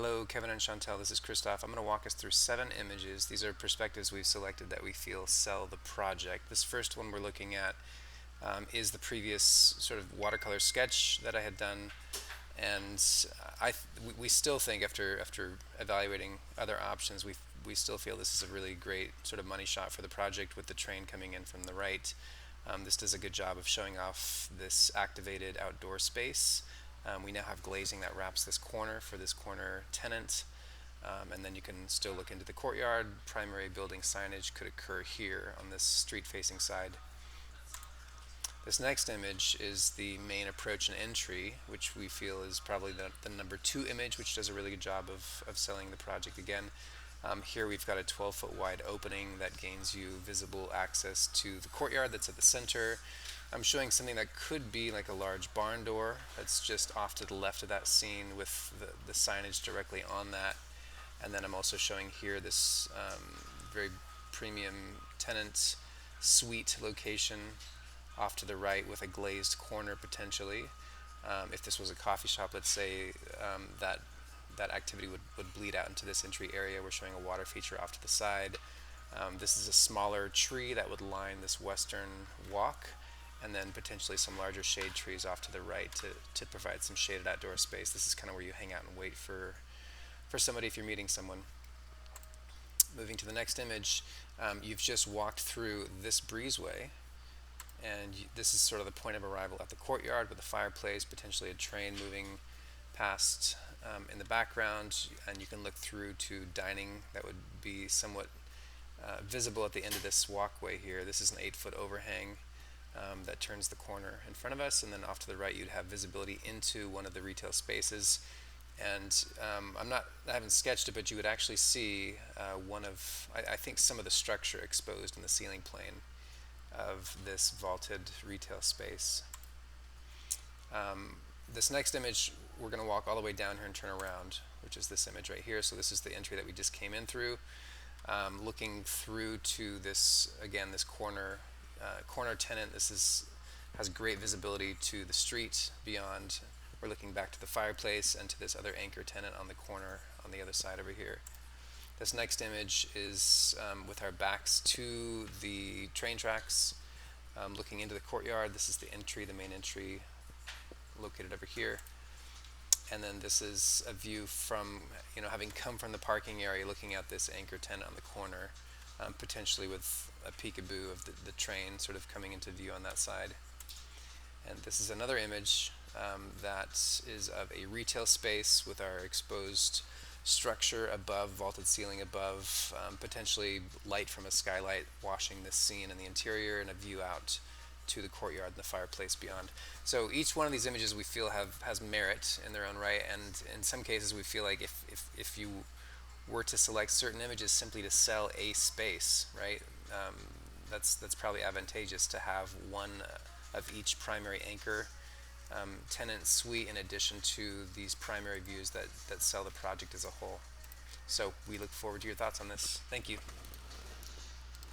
Hello, Kevin and Chantel. This is Christoph. I'm going to walk us through 7 images. These are perspectives we've selected that we feel sell the project. This first one we're looking at is the previous sort of watercolor sketch that I had done, and we still think after evaluating other options, we still feel this is a really great sort of money shot for the project with the train coming in from the right. This does a good job of showing off this activated outdoor space. We now have glazing that wraps this corner for this corner tenant. And then you can still look into the courtyard. Primary building signage could occur here on this street facing side. This next image is the main approach and entry, which we feel is probably the number 2 image, which does a really good job of selling the project again. Here we've got a 12-foot wide opening that gains you visible access to the courtyard that's at the center. I'm showing something that could be like a large barn door that's just off to the left of that scene with the signage directly on that. And then I'm also showing here this very premium tenant suite location off to the right with a glazed corner potentially. If this was a coffee shop, let's say, that activity would bleed out into this entry area. We're showing a water feature off to the side. This is a smaller tree that would line this western walk, and then potentially some larger shade trees off to the right to provide some shaded outdoor space. This is kind of where you hang out and wait for somebody if you're meeting someone. Moving to the next image, you've just walked through this breezeway, and this is sort of the point of arrival at the courtyard with a fireplace, potentially a train moving past in the background, and you can look through to dining that would be somewhat visible at the end of this walkway here. This is an 8-foot overhang that turns the corner in front of us, and then off to the right you'd have visibility into one of the retail spaces. And I haven't sketched it, but you would actually see I think some of the structure exposed in the ceiling plane of this vaulted retail space. This next image, we're going to walk all the way down here and turn around, which is this image right here. So this is the entry that we just came in through. Looking through to this, again, this corner tenant. Has great visibility to the street beyond. We're looking back to the fireplace and to this other anchor tenant on the corner on the other side over here. This next image is with our backs to the train tracks, looking into the courtyard. This is the entry, the main entry, located over here. And then this is a view from, having come from the parking area, looking at this anchor tenant on the corner, potentially with a peekaboo of the train sort of coming into view on that side. And this is another image that is of a retail space with our exposed structure above, vaulted ceiling above, potentially light from a skylight washing this scene in the interior, and a view out to the courtyard and the fireplace beyond. So each one of these images we feel has merit in their own right, and in some cases we feel like if you were to select certain images simply to sell a space, right, that's probably advantageous to have one of each primary anchor tenant suite in addition to these primary views that sell the project as a whole. So we look forward to your thoughts on this. Thank you.